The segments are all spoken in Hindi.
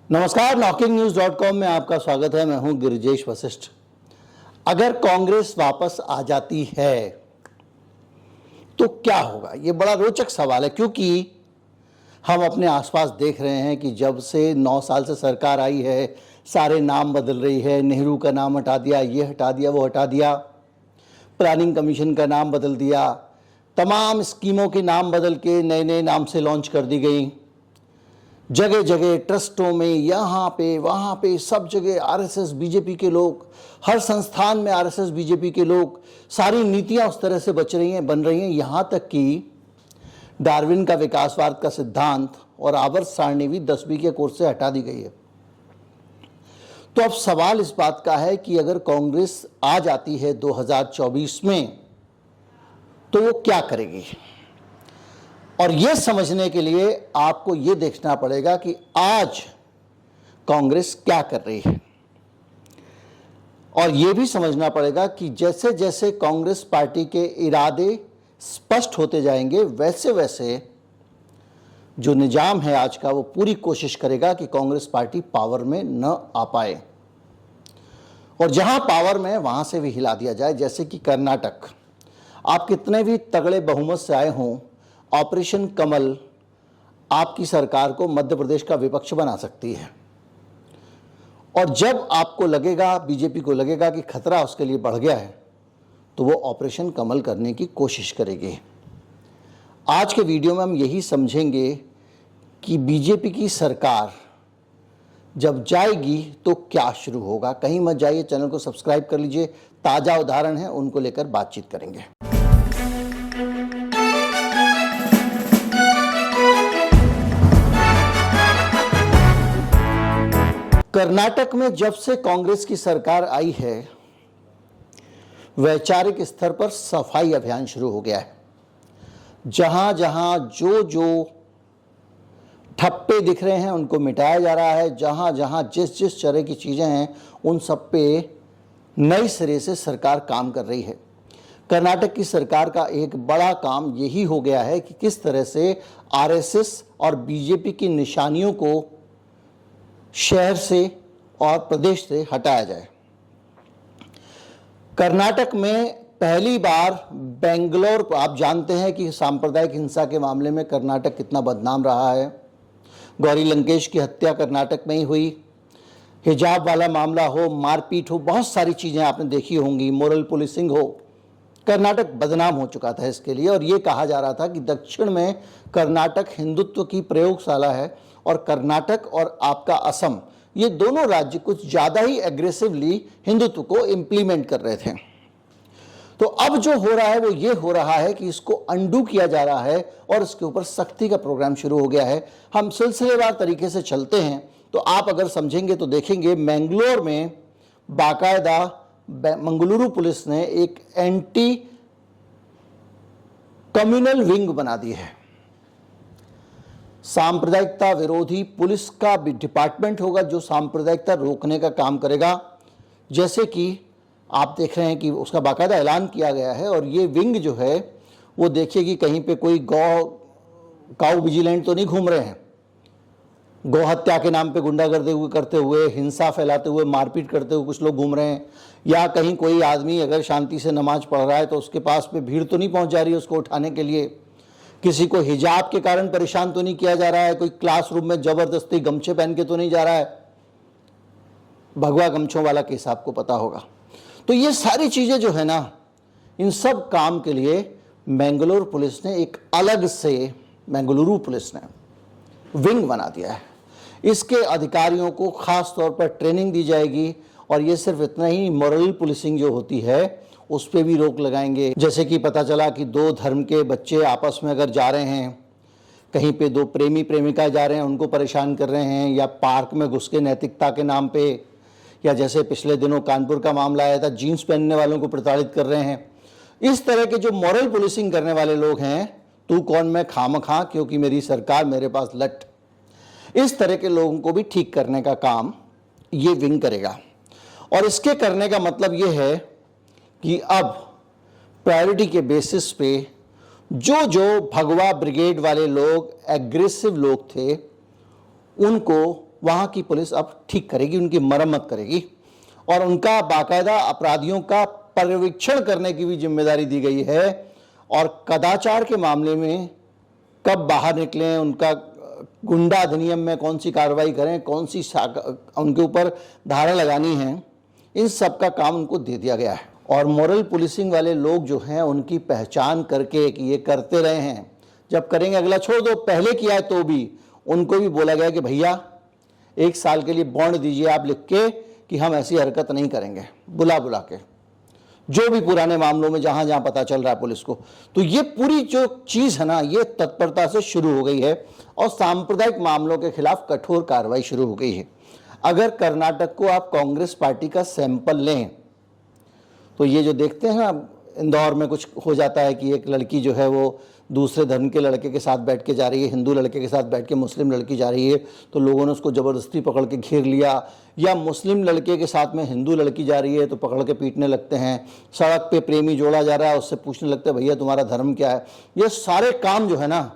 नमस्कार, knocking-news.com में आपका स्वागत है। मैं हूं गिरिजेश वशिष्ठ। अगर कांग्रेस वापस आ जाती है तो क्या होगा, ये बड़ा रोचक सवाल है, क्योंकि हम अपने आसपास देख रहे हैं कि जब से 9 साल से सरकार आई है, सारे नाम बदल रही है। नेहरू का नाम हटा दिया, ये हटा दिया, वो हटा दिया, प्लानिंग कमीशन का नाम बदल दिया, तमाम स्कीमों के नाम बदल के नए नए नाम से लॉन्च कर दी गई। जगह जगह ट्रस्टों में, यहाँ पे वहाँ पे, सब जगह आरएसएस बीजेपी के लोग, हर संस्थान में आरएसएस बीजेपी के लोग, सारी नीतियाँ उस तरह से बन रही हैं। यहाँ तक कि डार्विन का विकासवाद का सिद्धांत और आवर्त सारणी भी 10वीं के कोर्स से हटा दी गई है। तो अब सवाल इस बात का है कि अगर कांग्रेस आ जाती है 2024 में तो वो क्या करेगी, और यह समझने के लिए आपको यह देखना पड़ेगा कि आज कांग्रेस क्या कर रही है, और यह भी समझना पड़ेगा कि जैसे जैसे कांग्रेस पार्टी के इरादे स्पष्ट होते जाएंगे, वैसे वैसे जो निजाम है आज का, वो पूरी कोशिश करेगा कि कांग्रेस पार्टी पावर में न आ पाए, और जहां पावर में है वहां से भी हिला दिया जाए। जैसे कि कर्नाटक, आप कितने भी तगड़े बहुमत से आए हों, ऑपरेशन कमल आपकी सरकार को मध्य प्रदेश का विपक्ष बना सकती है, और जब आपको लगेगा, बीजेपी को लगेगा कि खतरा उसके लिए बढ़ गया है, तो वो ऑपरेशन कमल करने की कोशिश करेगी। आज के वीडियो में हम यही समझेंगे कि बीजेपी की सरकार जब जाएगी तो क्या शुरू होगा। कहीं मत जाइए, चैनल को सब्सक्राइब कर लीजिए। ताज़ा उदाहरण है, उनको लेकर बातचीत करेंगे। कर्नाटक में जब से कांग्रेस की सरकार आई है, वैचारिक स्तर पर सफाई अभियान शुरू हो गया है। जहां जहां जो ठप्पे दिख रहे हैं उनको मिटाया जा रहा है। जहां जहां जिस तरह की चीजें हैं उन सब पे नए सिरे से सरकार काम कर रही है। कर्नाटक की सरकार का एक बड़ा काम यही हो गया है कि किस तरह से आरएसएस और बीजेपी की निशानियों को शहर से और प्रदेश से हटाया जाए। कर्नाटक में पहली बार बेंगलोर, आप जानते हैं कि सांप्रदायिक हिंसा के मामले में कर्नाटक कितना बदनाम रहा है। गौरी लंकेश की हत्या कर्नाटक में ही हुई। हिजाब वाला मामला हो, मारपीट हो, बहुत सारी चीज़ें आपने देखी होंगी, मोरल पुलिसिंग हो, कर्नाटक बदनाम हो चुका था इसके लिए। और ये कहा जा रहा था कि दक्षिण में कर्नाटक हिंदुत्व की प्रयोगशाला है, और कर्नाटक और आपका असम, ये दोनों राज्य कुछ ज़्यादा ही एग्रेसिवली हिंदुत्व को इम्प्लीमेंट कर रहे थे। तो अब जो हो रहा है वो ये हो रहा है कि इसको अंडू किया जा रहा है और इसके ऊपर सख्ती का प्रोग्राम शुरू हो गया है। हम सिलसिलेवार तरीके से चलते हैं तो आप अगर समझेंगे तो देखेंगे, मैंगलोर में बाकायदा मंगलुरु पुलिस ने एक एंटी कम्युनल विंग बना दी है। सांप्रदायिकता विरोधी पुलिस का भी डिपार्टमेंट होगा जो सांप्रदायिकता रोकने का काम करेगा। जैसे कि आप देख रहे हैं कि उसका बाकायदा ऐलान किया गया है, और ये विंग जो है वो देखिए कि कहीं पे कोई काऊ विजिलेंट तो नहीं घूम रहे हैं, गौ हत्या के नाम पे गुंडागर्दी करते हुए, हिंसा फैलाते हुए, मारपीट करते हुए कुछ लोग घूम रहे हैं, या कहीं कोई आदमी अगर शांति से नमाज पढ़ रहा है तो उसके पास में भीड़ तो नहीं पहुंच जा रही है उसको उठाने के लिए, किसी को हिजाब के कारण परेशान तो नहीं किया जा रहा है, कोई क्लासरूम में जबरदस्ती गमछे पहन के तो नहीं जा रहा है। भगवा गमछों वाला केस आपको पता होगा। तो ये सारी चीजें जो है ना, इन सब काम के लिए मैंगलोर पुलिस ने एक अलग से, मैंगलुरु पुलिस ने विंग बना दिया है। इसके अधिकारियों को खास तौर पर ट्रेनिंग दी जाएगी, और ये सिर्फ इतना ही, मॉरल पुलिसिंग जो होती है उस पर भी रोक लगाएंगे। जैसे कि पता चला कि 2 धर्म के बच्चे आपस में अगर जा रहे हैं, कहीं पे 2 प्रेमी प्रेमिका जा रहे हैं, उनको परेशान कर रहे हैं, या पार्क में घुस के नैतिकता के नाम पे, या जैसे पिछले दिनों कानपुर का मामला आया था, जीन्स पहनने वालों को प्रताड़ित कर रहे हैं। इस तरह के जो मॉरल पुलिसिंग करने वाले लोग हैं, तू कौन मैं खामखा क्योंकि मेरी सरकार मेरे पास लट, इस तरह के लोगों को भी ठीक करने का काम ये विंग करेगा। और इसके करने का मतलब ये है कि अब प्रायोरिटी के बेसिस पे जो भगवा ब्रिगेड वाले लोग, एग्रेसिव लोग थे, उनको वहाँ की पुलिस अब ठीक करेगी, उनकी मरम्मत करेगी और उनका बाकायदा अपराधियों का पर्यवेक्षण करने की भी जिम्मेदारी दी गई है और कदाचार के मामले में कब बाहर निकलें, उनका गुंडा अधिनियम में कौन सी कार्रवाई करें, कौन सी उनके ऊपर धारा लगानी है, इन सब का काम उनको दे दिया गया है। और मॉरल पुलिसिंग वाले लोग जो हैं उनकी पहचान करके कि ये करते रहे हैं, जब करेंगे अगला छोड़ दो, पहले किया है तो भी उनको भी बोला गया कि भैया 1 साल के लिए बॉन्ड दीजिए आप लिख के कि हम ऐसी हरकत नहीं करेंगे, बुला बुला के, जो भी पुराने मामलों में जहां जहां पता चल रहा है पुलिस को। तो ये पूरी जो चीज है ना, ये तत्परता से शुरू हो गई है और सांप्रदायिक मामलों के खिलाफ कठोर कार्रवाई शुरू हो गई है। अगर कर्नाटक को आप कांग्रेस पार्टी का सैंपल लें तो ये जो देखते हैं ना, इंदौर में कुछ हो जाता है कि एक लड़की जो है वो दूसरे धर्म के लड़के के साथ बैठ के जा रही है, हिंदू लड़के के साथ बैठ के मुस्लिम लड़की जा रही है, तो लोगों ने उसको ज़बरदस्ती पकड़ के घेर लिया, या मुस्लिम लड़के के साथ में हिंदू लड़की जा रही है तो पकड़ के पीटने लगते हैं, सड़क पे प्रेमी जोड़ा जा रहा है उससे पूछने लगते हैं भैया तुम्हारा धर्म क्या है। ये सारे काम जो है ना,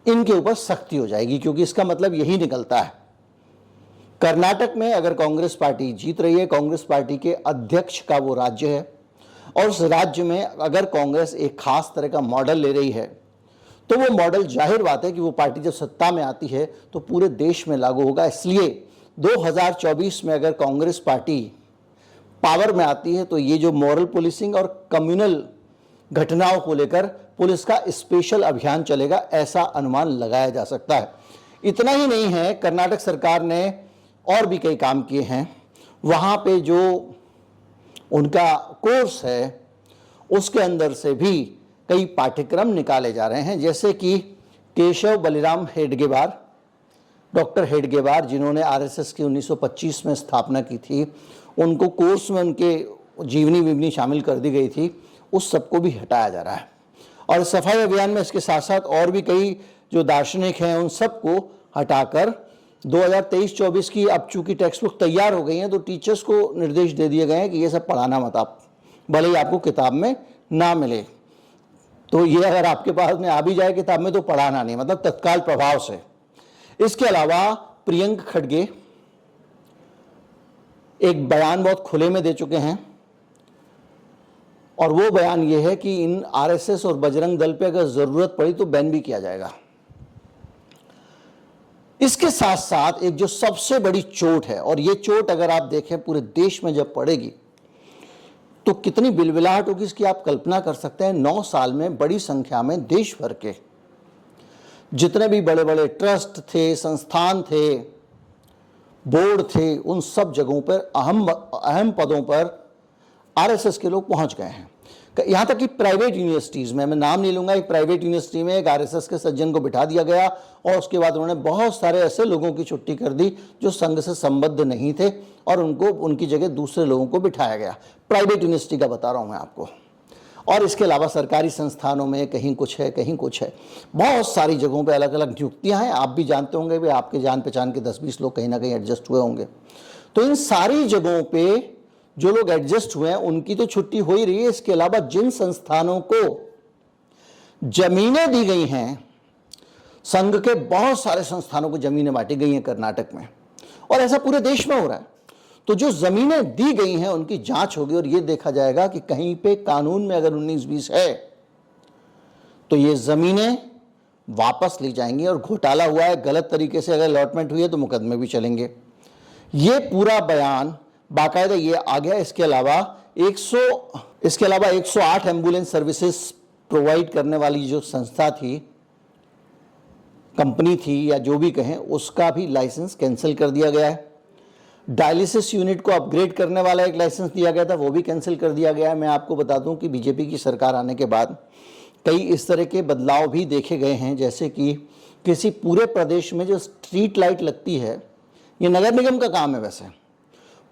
इनके ऊपर सख्ती हो जाएगी, क्योंकि इसका मतलब यही निकलता है। कर्नाटक में अगर कांग्रेस पार्टी जीत रही है, कांग्रेस पार्टी के अध्यक्ष का वो राज्य है, और उस राज्य में अगर कांग्रेस एक खास तरह का मॉडल ले रही है तो वो मॉडल जाहिर बात है कि वो पार्टी जब सत्ता में आती है तो पूरे देश में लागू होगा। इसलिए 2024 में अगर कांग्रेस पार्टी पावर में आती है तो ये जो मॉरल पुलिसिंग और कम्युनल घटनाओं को लेकर पुलिस का स्पेशल अभियान चलेगा, ऐसा अनुमान लगाया जा सकता है। इतना ही नहीं है, कर्नाटक सरकार ने और भी कई काम किए हैं। वहाँ पे जो उनका कोर्स है उसके अंदर से भी कई पाठ्यक्रम निकाले जा रहे हैं, जैसे कि केशव बलिराम हेडगेवार, डॉक्टर हेडगेवार जिन्होंने आरएसएस की 1925 में स्थापना की थी, उनको कोर्स में उनके जीवनी विवनी शामिल कर दी गई थी, उस सबको भी हटाया जा रहा है। और सफाई अभियान में इसके साथ साथ और भी कई जो दार्शनिक हैं उन सबको हटाकर 2023-24 की अब चूंकि टेक्स्ट बुक तैयार हो गई हैं तो टीचर्स को निर्देश दे दिए गए हैं कि ये सब पढ़ाना मत आप, भले ही आपको किताब में ना मिले, तो ये अगर आपके पास में आ भी जाए किताब में तो पढ़ाना नहीं, मतलब तत्काल प्रभाव से। इसके अलावा प्रियंक खड़गे एक बयान बहुत खुले में दे चुके हैं और वो बयान ये है कि इन आरएसएस और बजरंग दल पे अगर जरूरत पड़ी तो बैन भी किया जाएगा। इसके साथ साथ एक जो सबसे बड़ी चोट है, और ये चोट अगर आप देखें पूरे देश में जब पड़ेगी तो कितनी बिलबिलाहट होगी इसकी आप कल्पना कर सकते हैं। 9 साल में बड़ी संख्या में देश भर के जितने भी बड़े बड़े ट्रस्ट थे, संस्थान थे, बोर्ड थे, उन सब जगहों पर अहम पदों पर आरएसएस के लोग पहुंच गए हैं। यहाँ तक कि प्राइवेट यूनिवर्सिटीज़ में, मैं नाम नहीं लूँगा, एक प्राइवेट यूनिवर्सिटी में एक आरएसएस के सज्जन को बिठा दिया गया और उसके बाद उन्होंने बहुत सारे ऐसे लोगों की छुट्टी कर दी जो संघ से संबद्ध नहीं थे और उनको उनकी जगह दूसरे लोगों को बिठाया गया। प्राइवेट यूनिवर्सिटी का बता रहा हूँ मैं आपको। और इसके अलावा सरकारी संस्थानों में कहीं कुछ है, कहीं कुछ है, बहुत सारी जगहों पर अलग अलग नियुक्तियाँ हैं। आप भी जानते होंगे भाई, आपके जान पहचान के 10-20 लोग कहीं ना कहीं एडजस्ट हुए होंगे। तो इन सारी जगहों पर जो लोग एडजस्ट हुए हैं उनकी तो छुट्टी हो ही रही है। इसके अलावा जिन संस्थानों को जमीनें दी गई हैं, संघ के बहुत सारे संस्थानों को जमीनें बांटी गई हैं कर्नाटक में, और ऐसा पूरे देश में हो रहा है। तो जो जमीनें दी गई हैं उनकी जांच होगी और यह देखा जाएगा कि कहीं पे कानून में अगर 19-20 है तो ये जमीनें वापस ली जाएंगी, और घोटाला हुआ है, गलत तरीके से अगर अलॉटमेंट हुई है तो मुकदमे भी चलेंगे। ये पूरा बयान बाकायदा ये आ गया। इसके अलावा 108 एम्बुलेंस सर्विसेज प्रोवाइड करने वाली जो संस्था थी, कंपनी थी या जो भी कहें, उसका भी लाइसेंस कैंसिल कर दिया गया है। डायलिसिस यूनिट को अपग्रेड करने वाला एक लाइसेंस दिया गया था, वो भी कैंसिल कर दिया गया है। मैं आपको बता दूं कि बीजेपी की सरकार आने के बाद कई इस तरह के बदलाव भी देखे गए हैं, जैसे कि किसी पूरे प्रदेश में जो स्ट्रीट लाइट लगती है, ये नगर निगम का काम है, वैसे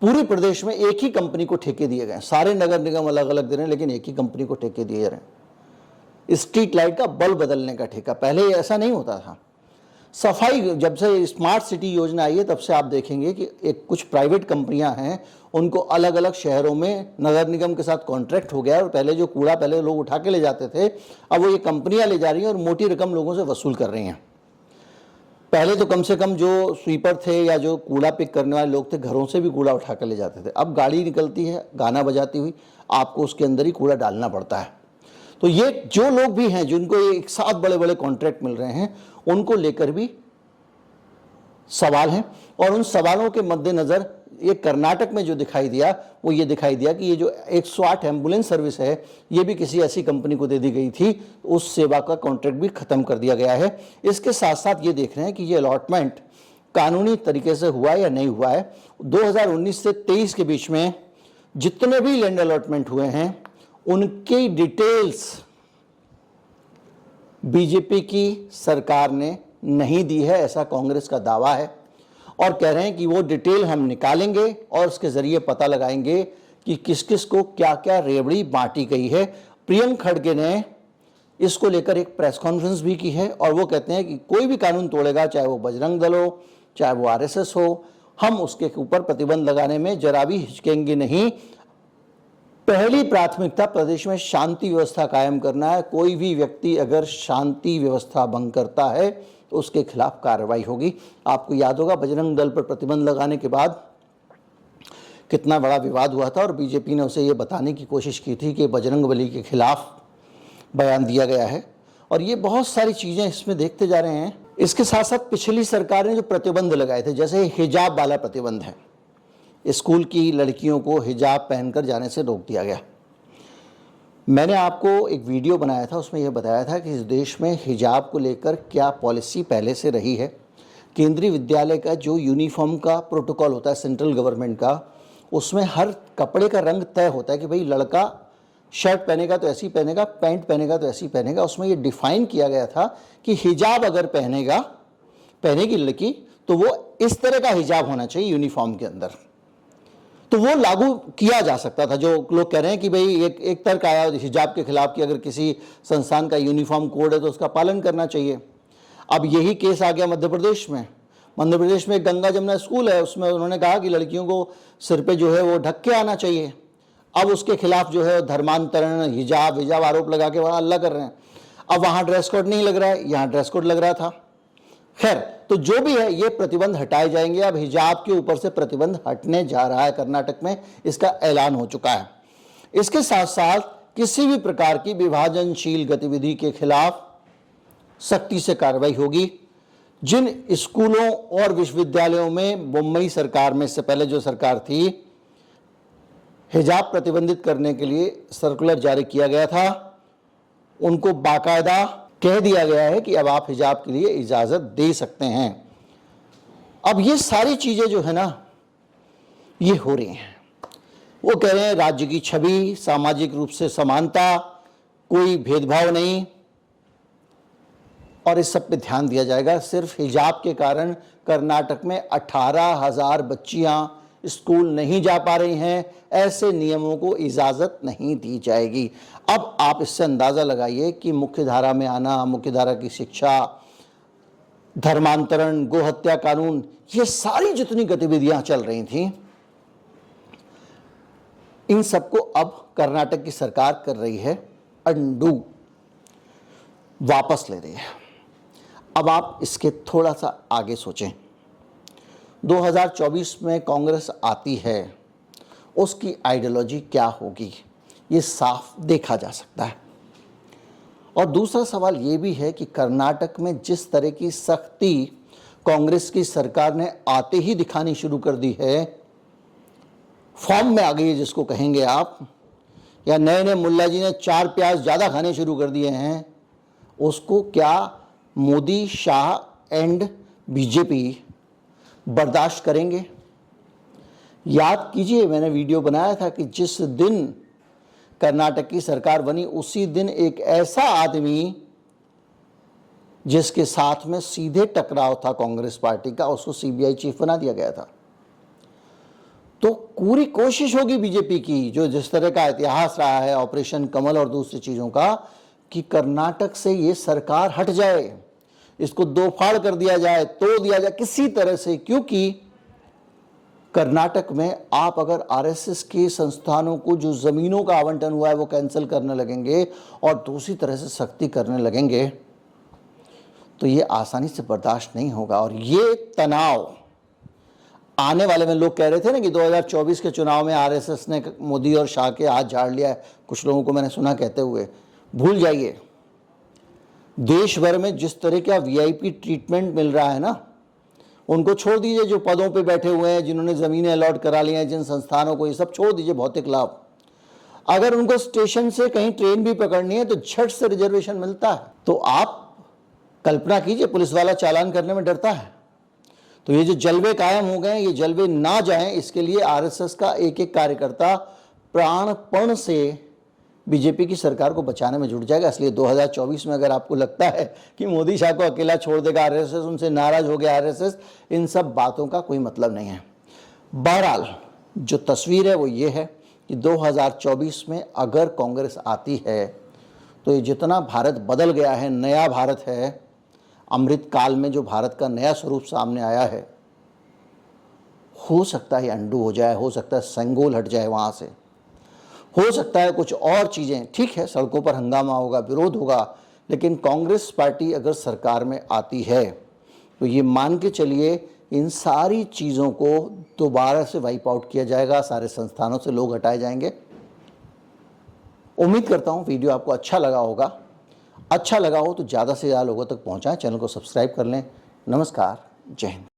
पूरे प्रदेश में एक ही कंपनी को ठेके दिए गए। सारे नगर निगम अलग अलग दे रहे हैं लेकिन एक ही कंपनी को ठेके दिए जा रहे हैं। स्ट्रीट लाइट का बल्ब बदलने का ठेका, पहले ऐसा नहीं होता था। सफाई, जब से स्मार्ट सिटी योजना आई है तब से आप देखेंगे कि एक कुछ प्राइवेट कंपनियां हैं, उनको अलग अलग शहरों में नगर निगम के साथ कॉन्ट्रैक्ट हो गया है, और पहले जो कूड़ा पहले लोग उठा के ले जाते थे, अब वो ये कंपनियां ले जा रही हैं और मोटी रकम लोगों से वसूल कर रही हैं। पहले तो कम से कम जो स्वीपर थे या जो कूड़ा पिक करने वाले लोग थे, घरों से भी कूड़ा उठा कर ले जाते थे। अब गाड़ी निकलती है गाना बजाती हुई, आपको उसके अंदर ही कूड़ा डालना पड़ता है। तो ये जो लोग भी हैं जिनको एक साथ बड़े बड़े कॉन्ट्रैक्ट मिल रहे हैं, उनको लेकर भी सवाल हैं। और उन सवालों के मद्देनज़र ये कर्नाटक में जो दिखाई दिया वो ये दिखाई दिया कि ये जो 108 एम्बुलेंस सर्विस है, ये भी किसी ऐसी कंपनी को दे दी गई थी, उस सेवा का कॉन्ट्रैक्ट भी खत्म कर दिया गया है। इसके साथ साथ ये देख रहे हैं कि ये अलॉटमेंट कानूनी तरीके से हुआ या नहीं हुआ है। 2019 से 23 के बीच में जितने भी लैंड अलॉटमेंट हुए हैं उनकी डिटेल्स बीजेपी की सरकार ने नहीं दी है, ऐसा कांग्रेस का दावा है। और कह रहे हैं कि वो डिटेल हम निकालेंगे और उसके जरिए पता लगाएंगे कि किस किस को क्या क्या रेवड़ी बांटी गई है। प्रियंक खड़गे ने इसको लेकर एक प्रेस कॉन्फ्रेंस भी की है और वो कहते हैं कि कोई भी कानून तोड़ेगा, चाहे वो बजरंग दल हो, चाहे वो आरएसएस हो, हम उसके ऊपर प्रतिबंध लगाने में जरा भी हिचकेंगे नहीं। पहली प्राथमिकता प्रदेश में शांति व्यवस्था कायम करना है। कोई भी व्यक्ति अगर शांति व्यवस्था भंग करता है तो उसके खिलाफ कार्रवाई होगी। आपको याद होगा बजरंग दल पर प्रतिबंध लगाने के बाद कितना बड़ा विवाद हुआ था और बीजेपी ने उसे ये बताने की कोशिश की थी कि बजरंगबली के खिलाफ बयान दिया गया है। और ये बहुत सारी चीज़ें इसमें देखते जा रहे हैं। इसके साथ साथ पिछली सरकार ने जो प्रतिबंध लगाए थे, जैसे हिजाब वाला प्रतिबंध है, स्कूल की लड़कियों को हिजाब पहनकर जाने से रोक दिया गया। मैंने आपको एक वीडियो बनाया था, उसमें यह बताया था कि इस देश में हिजाब को लेकर क्या पॉलिसी पहले से रही है। केंद्रीय विद्यालय का जो यूनिफॉर्म का प्रोटोकॉल होता है सेंट्रल गवर्नमेंट का, उसमें हर कपड़े का रंग तय होता है कि भाई लड़का शर्ट पहनेगा तो ऐसी पहनेगा, पैंट पहनेगा तो ऐसी पहनेगा। उसमें ये डिफाइन किया गया था कि हिजाब अगर पहनेगी लड़की तो वो इस तरह का हिजाब होना चाहिए यूनिफॉर्म के अंदर, तो वो लागू किया जा सकता था। जो लोग कह रहे हैं कि भाई एक तर्क आया हिजाब के खिलाफ कि अगर किसी संस्थान का यूनिफॉर्म कोड है तो उसका पालन करना चाहिए। अब यही केस आ गया मध्य प्रदेश में। मध्य प्रदेश में गंगा जमुना स्कूल है, उसमें उन्होंने कहा कि लड़कियों को सिर पे जो है वो ढक के आना चाहिए। अब उसके खिलाफ जो है धर्मांतरण, हिजाब आरोप लगा के वहाँ हल्ला कर रहे हैं। अब वहाँ ड्रेस कोड नहीं लग रहा है, यहाँ ड्रेस कोड लग रहा था। खैर, तो जो भी है ये प्रतिबंध हटाए जाएंगे। अब हिजाब के ऊपर से प्रतिबंध हटने जा रहा है कर्नाटक में, इसका ऐलान हो चुका है। इसके साथ साथ किसी भी प्रकार की विभाजनशील गतिविधि के खिलाफ सख्ती से कार्रवाई होगी। जिन स्कूलों और विश्वविद्यालयों में मुंबई सरकार में इससे पहले जो सरकार थी हिजाब प्रतिबंधित करने के लिए सर्कुलर जारी किया गया था, उनको बाकायदा कह दिया गया है कि अब आप हिजाब के लिए इजाज़त दे सकते हैं। अब ये सारी चीज़ें जो है ना ये हो रही हैं। वो कह रहे हैं राज्य की छवि, सामाजिक रूप से समानता, कोई भेदभाव नहीं और इस सब पे ध्यान दिया जाएगा। सिर्फ हिजाब के कारण कर्नाटक में 18,000 बच्चियां स्कूल नहीं जा पा रही हैं। ऐसे नियमों को इजाज़त नहीं दी जाएगी। अब आप इससे अंदाज़ा लगाइए कि मुख्य धारा में आना, मुख्य धारा की शिक्षा, धर्मांतरण, गोहत्या कानून, ये सारी जितनी गतिविधियां चल रही थीं, इन सबको अब कर्नाटक की सरकार कर रही है अंडू, वापस ले रही है। अब आप इसके थोड़ा सा आगे सोचें। 2024 में कांग्रेस आती है, उसकी आइडियोलॉजी क्या होगी ये साफ देखा जा सकता है। और दूसरा सवाल ये भी है कि कर्नाटक में जिस तरह की सख्ती कांग्रेस की सरकार ने आते ही दिखानी शुरू कर दी है, फॉर्म में आ गई है जिसको कहेंगे आप, या नए नए मुल्ला जी ने 4 प्याज ज़्यादा खाने शुरू कर दिए हैं, उसको क्या मोदी, शाह एंड बीजेपी बर्दाश्त करेंगे? याद कीजिए, मैंने वीडियो बनाया था कि जिस दिन कर्नाटक की सरकार बनी उसी दिन एक ऐसा आदमी जिसके साथ में सीधे टकराव था कांग्रेस पार्टी का, उसको सीबीआई चीफ बना दिया गया था। तो पूरी कोशिश होगी बीजेपी की, जो जिस तरह का इतिहास रहा है ऑपरेशन कमल और दूसरी चीज़ों का, कि कर्नाटक से ये सरकार हट जाए, इसको दो फाड़ कर दिया जाए, तोड़ दिया जाए किसी तरह से। क्योंकि कर्नाटक में आप अगर आरएसएस के संस्थानों को जो ज़मीनों का आवंटन हुआ है वो कैंसिल करने लगेंगे और दूसरी तरह से सख्ती करने लगेंगे तो ये आसानी से बर्दाश्त नहीं होगा। और ये तनाव आने वाले में, लोग कह रहे थे ना कि 2024 के चुनाव में आरएसएस ने मोदी और शाह के हाथ झाड़ लिया है, कुछ लोगों को मैंने सुना कहते हुए, भूल जाइए। देश भर में जिस तरह का वीआईपी ट्रीटमेंट मिल रहा है ना, उनको छोड़ दीजिए जो पदों पे बैठे हुए हैं, जिन्होंने ज़मीनें अलॉट करा ली हैं, जिन संस्थानों को, ये सब छोड़ दीजिए भौतिक लाभ। अगर उनको स्टेशन से कहीं ट्रेन भी पकड़नी है तो झट से रिजर्वेशन मिलता है। तो आप कल्पना कीजिए, पुलिस वाला चालान करने में डरता है। तो ये जो जलवे कायम हो गए, ये जलवे ना जाएं, इसके लिए आरएसएस का एक एक कार्यकर्ता प्राणपण से बीजेपी की सरकार को बचाने में जुट जाएगा। इसलिए 2024 में अगर आपको लगता है कि मोदी शाह को अकेला छोड़ देगा आरएसएस, उनसे नाराज हो गया आरएसएस, इन सब बातों का कोई मतलब नहीं है। बहरहाल जो तस्वीर है वो ये है कि 2024 में अगर कांग्रेस आती है तो ये जितना भारत बदल गया है, नया भारत है, अमृत काल में जो भारत का नया स्वरूप सामने आया है, हो सकता है अंडू हो जाए, हो सकता है संगोल हट जाए वहाँ से, हो सकता है कुछ और चीज़ें। ठीक है, सड़कों पर हंगामा होगा, विरोध होगा, लेकिन कांग्रेस पार्टी अगर सरकार में आती है तो ये मान के चलिए इन सारी चीज़ों को दोबारा से वाइप आउट किया जाएगा, सारे संस्थानों से लोग हटाए जाएंगे। उम्मीद करता हूँ वीडियो आपको अच्छा लगा होगा। अच्छा लगा हो तो ज़्यादा से ज़्यादा लोगों तक पहुँचाएं, चैनल को सब्सक्राइब कर लें। नमस्कार, जय हिंद।